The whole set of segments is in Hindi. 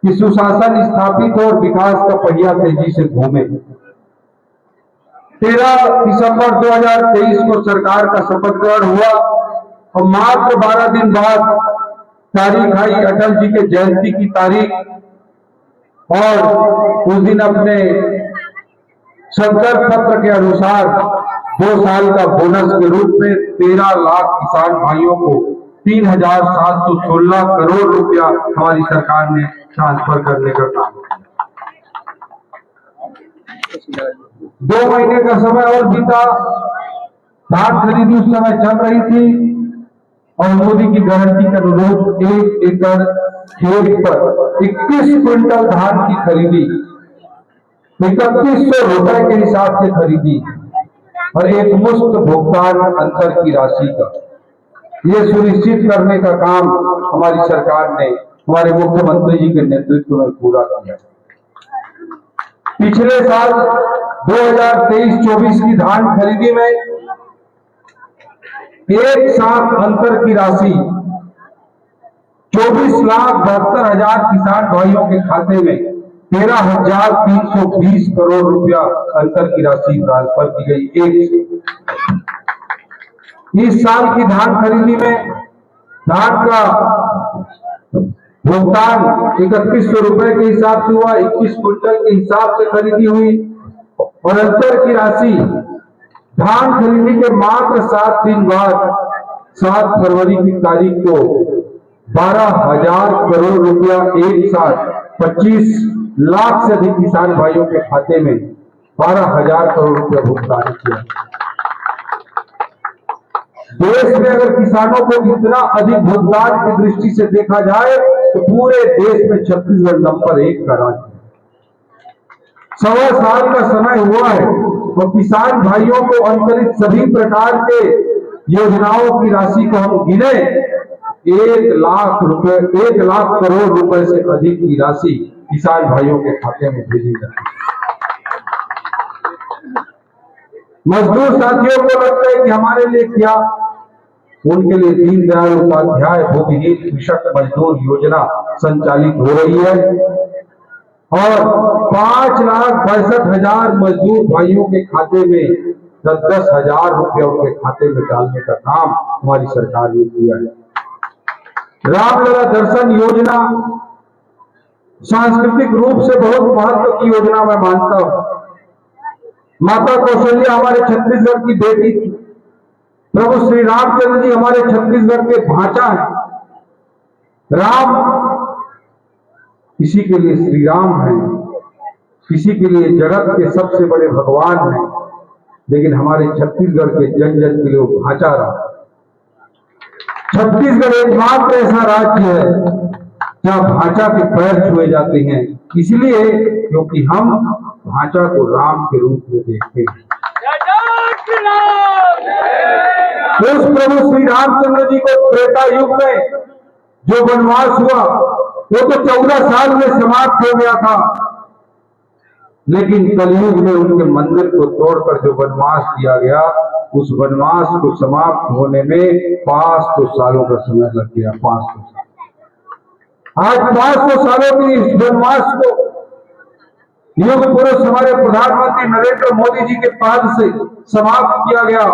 कि सुशासन स्थापित हो और विकास का पहिया तेजी से घूमे। 13 दिसंबर 2023 को सरकार का शपथ ग्रहण हुआ और मात्र 12 दिन बाद तारीख आई अटल जी के जयंती की तारीख, और उस दिन अपने संकल्प पत्र के अनुसार 2 साल का बोनस के रूप में 13 लाख किसान भाइयों को 3,716 करोड़ रुपया हमारी सरकार ने ट्रांसफर करने का काम किया। 2 महीने का समय और बीता, धान खरीदी उस समय चल रही थी और मोदी की गारंटी के अनुरूप 1 एकड़ खेत पर 21 क्विंटल धान की खरीदी 3100 रुपए के हिसाब से खरीदी और एक मुफ्त भुगतान अंतर की राशि का, ये सुनिश्चित करने का काम हमारी सरकार ने हमारे मुख्यमंत्री जी के नेतृत्व में पूरा किया। पिछले साल 2023-24 की धान खरीदी में एक साथ अंतर की राशि 24,72,000 किसान भाइयों के खाते में 13,320 करोड़ रुपया अंतर की राशि ट्रांसफर की गई। इस साल की धान खरीदी में धान का भुगतान 3100 रुपए के हिसाब से हुआ, 21 क्विंटल के हिसाब से खरीदी हुई और अंतर की राशि धान खरीदी के मात्र 7 दिन बाद 7 फरवरी की तारीख को 12,000 करोड़ रुपया एक साथ 25 लाख से अधिक किसान भाइयों के खाते में 12,000 करोड़ रुपया भुगतान किया। देश में अगर किसानों को इतना अधिक भुगतान की दृष्टि से देखा जाए तो पूरे देश में छत्तीसगढ़ नंबर 1 का राज्य है। 1.25 साल का समय हुआ है तो किसान भाइयों को अंतरित सभी प्रकार के योजनाओं की राशि को हम गिने 1 लाख करोड़ रुपए से अधिक की राशि किसान भाइयों के खाते में भेजी जाती है। मजदूर साथियों को लगता है कि हमारे लिए क्या, उनके लिए दीनदयाल उपाध्याय भूमिहीन कृषक मजदूर योजना संचालित हो रही है और 5,62,000 मजदूर भाइयों के खाते में 10,000 रुपया उनके खाते में डालने का काम हमारी सरकार ने किया है। रामलला दर्शन योजना सांस्कृतिक रूप से बहुत महत्व की योजना मैं मानता हूं। माता कौशल्या हमारे छत्तीसगढ़ की बेटी थी, प्रभु श्री रामचंद्र जी हमारे छत्तीसगढ़ के भांचा है। राम किसी के लिए श्री राम है, किसी के लिए जगत के सबसे बड़े भगवान हैं, लेकिन हमारे छत्तीसगढ़ के जन जन के लिए वो भांचा रहा। छत्तीसगढ़ एकमात्र ऐसा राज्य है जहां भांचा के पैर छुए जाते हैं, इसलिए क्योंकि हम भांचा को राम के रूप में देखते हैं। उस प्रभु श्री रामचंद्र जी को त्रेता युग में जो वनवास हुआ वो तो 14 साल में समाप्त हो गया था, लेकिन कलयुग में उनके मंदिर को तोड़कर जो वनवास किया गया, उस वनवास को समाप्त होने में 500 सालों का समय लग गया। 500 साल। आज 500 सालों की इस वनवास को युग पुरुष हमारे प्रधानमंत्री नरेंद्र मोदी जी के पाद से समाप्त किया गया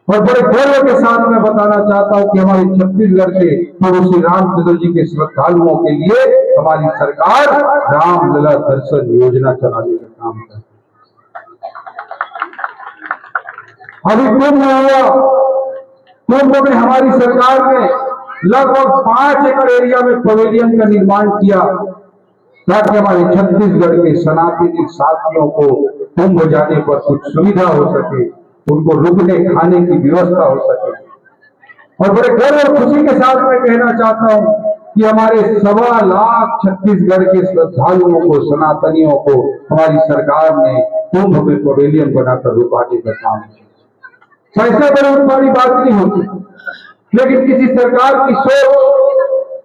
और बड़े गर्व के साथ मैं बताना चाहता हूं कि हमारे छत्तीसगढ़ के प्रभु श्री रामचंद्र जी के श्रद्धालुओं के लिए हमारी सरकार रामलला दर्शन योजना चलाने का काम कर रही है। अभी कुंभ हुआ, कुंभ में हमारी सरकार ने लगभग 5 एकड़ एरिया में पवेलियन का निर्माण किया ताकि हमारे छत्तीसगढ़ के सनातनी साथियों को कुंभ जाने पर कुछ सुविधा हो सके, उनको रुकने खाने की व्यवस्था हो सके। और बड़े गर्व और खुशी के साथ मैं कहना चाहता हूं कि हमारे 1.25 लाख छत्तीसगढ़ के श्रद्धालुओं को, सनातनियों को हमारी सरकार ने कुंभ में पवेलियन बनाकर रुकाने का काम किया। पैसे बड़ी बड़ी बात नहीं होती, लेकिन किसी सरकार की सोच,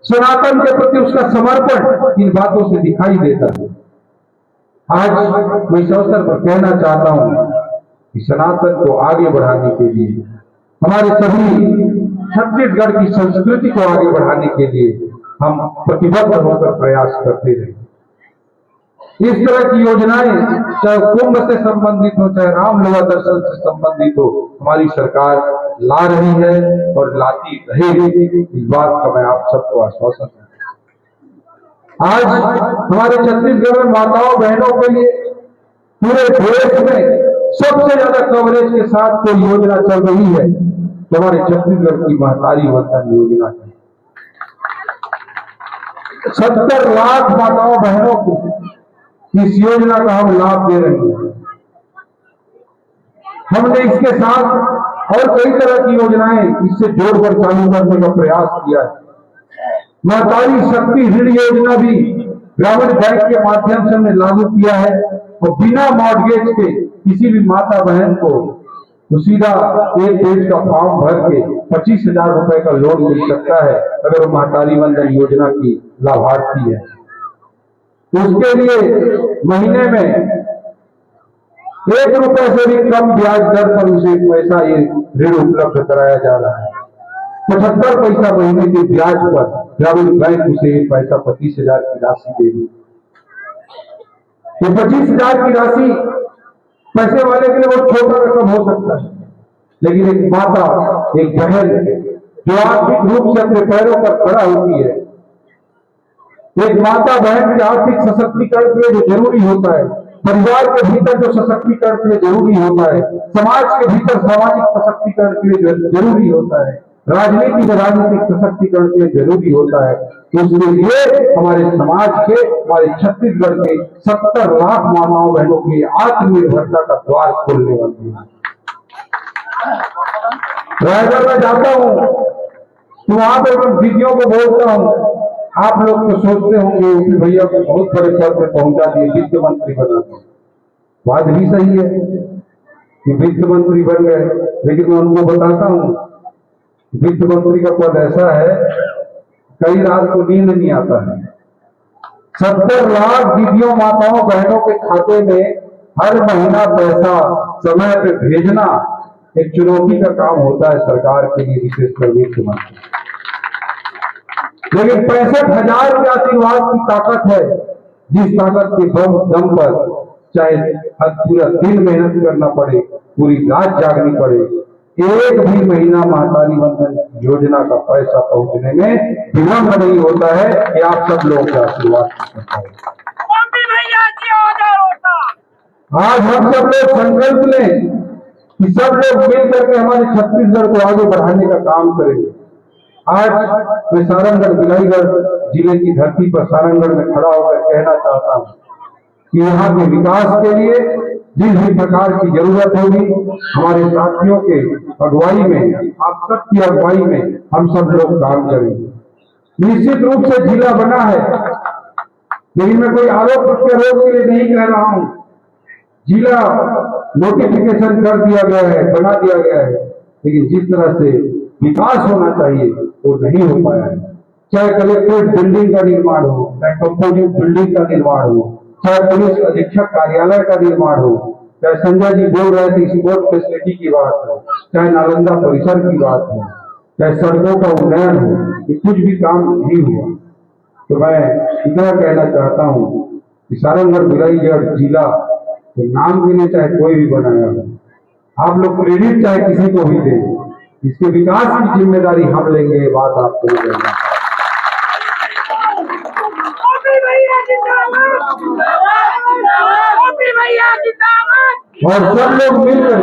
सनातन के प्रति उसका समर्पण इन बातों से दिखाई देता है। आज मैं इस अवसर पर कहना चाहता हूं कि सनातन को आगे बढ़ाने के लिए, हमारे सभी छत्तीसगढ़ की संस्कृति को आगे बढ़ाने के लिए हम प्रतिबद्ध होकर प्रयास करते रहे। इस तरह की योजनाएं चाहे कुंभ से संबंधित हो, चाहे रामलीला दर्शन से संबंधित हो, हमारी सरकार ला रही है और लाती रहेगी। इस बात का मैं आप सबको आश्वासन देता हूं। आज हमारे छत्तीसगढ़ में माताओं बहनों के लिए पूरे देश में सबसे ज्यादा कवरेज के साथ कोई योजना चल रही है तो हमारे छत्तीसगढ़ की महतारी वंदन योजना है। 70 लाख माताओं बहनों को इस योजना का हम लाभ दे रहे हैं। हमने इसके साथ और कई तरह की योजनाएं इससे जोड़कर चालू करने का प्रयास किया है। महतारी शक्ति ऋण योजना भी ग्रामीण बैंक के माध्यम से हमने लागू किया है और बिना मॉर्गेज के किसी भी माता बहन को तो सीधा एक पेज का फॉर्म भर के 25,000 रुपए का लोन मिल सकता है अगर वो महतारी वंदन योजना की लाभार्थी है। उसके लिए महीने में 1 रुपए से भी कम ब्याज दर पर उसे पैसा ये ऋण उपलब्ध कराया जा रहा है। 75 पैसा महीने के ब्याज पर ग्रामीण बैंक उसे पैसा 25,000 की राशि देगी। ये 25,000 की राशि पैसे वाले के लिए बहुत छोटा रकम हो सकता है, लेकिन एक माता, एक बहन जो आर्थिक रूप से अपने पैरों पर खड़ा होती है, एक माता बहन के आर्थिक सशक्तिकरण के लिए जो जरूरी होता है, परिवार के भीतर जो सशक्तिकरण के लिए जरूरी होता है, समाज के भीतर सामाजिक सशक्तिकरण के लिए जरूरी होता है, राजनीति में राजनीतिक सशक्तिकरण के लिए जरूरी होता है, तो उसके लिए हमारे समाज के, हमारे छत्तीसगढ़ के 70 लाख माताओं बहनों की आत्मनिर्भरता का द्वार खोलने वाली है। रायगढ़ में जाता हूं तो वहां पर मैं दीदियों को बोलता हूं, आप लोग तो सोचते होंगे कि भैया को बहुत बड़े पद पर पहुंचा दिए, वित्त मंत्री बना दिए। बात भी सही है कि वित्त मंत्री बन गए, लेकिन मैं उनको बताता हूं वित्त मंत्री का पद ऐसा है कई रात को नींद नहीं आता है। 70 लाख दीदियों माताओं बहनों के खाते में हर महीना पैसा समय पे भेजना एक चुनौती का काम होता है सरकार के लिए, विशेषकर वित्त मंत्री। लेकिन 65,000 के आशीर्वाद की ताकत है, जिस ताकत के दम पर चाहे पूरा दिन मेहनत करना पड़े, पूरी रात जागनी पड़े, एक भी महीना महतारी वंदन योजना का पैसा पहुंचने में विलंब नहीं होता है। कि आप सब लोगों का आशीर्वाद। आज हम सब लोग संकल्प लें कि सब लोग मिल करके हमारे छत्तीसगढ़ को आगे बढ़ाने का काम करेंगे। आज मैं सारंगढ़ बिलाईगढ़ जिले की धरती पर सारंगढ़ में खड़ा होकर कहना चाहता हूं कि यहाँ के विकास के लिए जिस भी प्रकार की जरूरत होगी हमारे साथियों के अगुवाई में, आप सबकी अगुवाई में हम सब लोग काम करेंगे। निश्चित रूप से जिला बना है, लेकिन मैं कोई आरोप प्रत्यारोप के लिए नहीं कह रहा हूं। जिला नोटिफिकेशन कर दिया गया है, बना दिया गया है, लेकिन जिस तरह से विकास होना चाहिए वो नहीं हो पाया है। चाहे कलेक्ट्रेट बिल्डिंग का निर्माण हो, चाहे कंपोजिट बिल्डिंग का निर्माण हो, चाहे पुलिस अधीक्षक कार्यालय का निर्माण हो, चाहे संजय जी बोल रहे थे स्पोर्ट फैसिलिटी की बात हो, चाहे नालंदा परिसर की बात हो, चाहे सड़कों का उन्नयन हो, ये कुछ भी काम नहीं हुआ। तो मैं इतना कहना चाहता हूँ कि सारंगढ़ बिलाईगढ़ जिला तो नाम के लिए चाहे कोई भी बनाया हो, आप लोग क्रेडिट चाहे किसी को भी दें, इसके विकास की जिम्मेदारी हम लेंगे, ये बात आपको कहना। और सब लोग मिलकर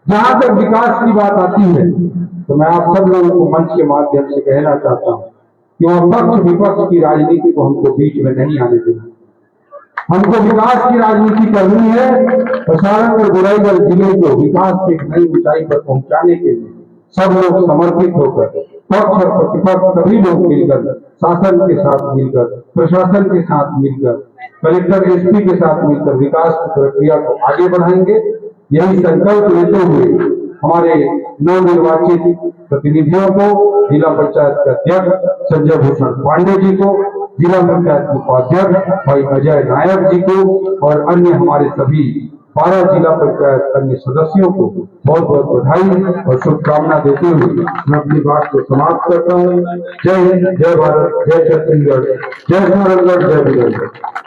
जहां तक विकास की बात आती है तो मैं आप सब लोगों को मंच के माध्यम से कहना चाहता हूं कि वह पक्ष विपक्ष की राजनीति को हमको बीच में नहीं आने देना। हमको विकास की राजनीति करनी है और सारंगढ़ बिलाईगढ़ जिले को विकास की नई ऊंचाई पर पहुंचाने के लिए सब लोग समर्पित होकर पक्ष और प्रतिपक्ष सभी लोग मिलकर, शासन के साथ मिलकर, प्रशासन के साथ मिलकर, कलेक्टर एसपी के साथ मिलकर विकास की प्रक्रिया को आगे बढ़ाएंगे। यही संकल्प लेते हुए हमारे नवनिर्वाचित प्रतिनिधियों को, जिला पंचायत के अध्यक्ष संजय भूषण पांडे जी को, जिला पंचायत के उपाध्यक्ष भाई अजय नायक जी को और अन्य हमारे सभी 12 जिला पंचायत अन्य सदस्यों को बहुत बहुत बधाई और शुभकामना देते हुए मैं अपनी बात को समाप्त करता हूँ। जय हिंद, जय भारत, जय छत्तीसगढ़, जय सूरजगढ़, जय वीरगढ़।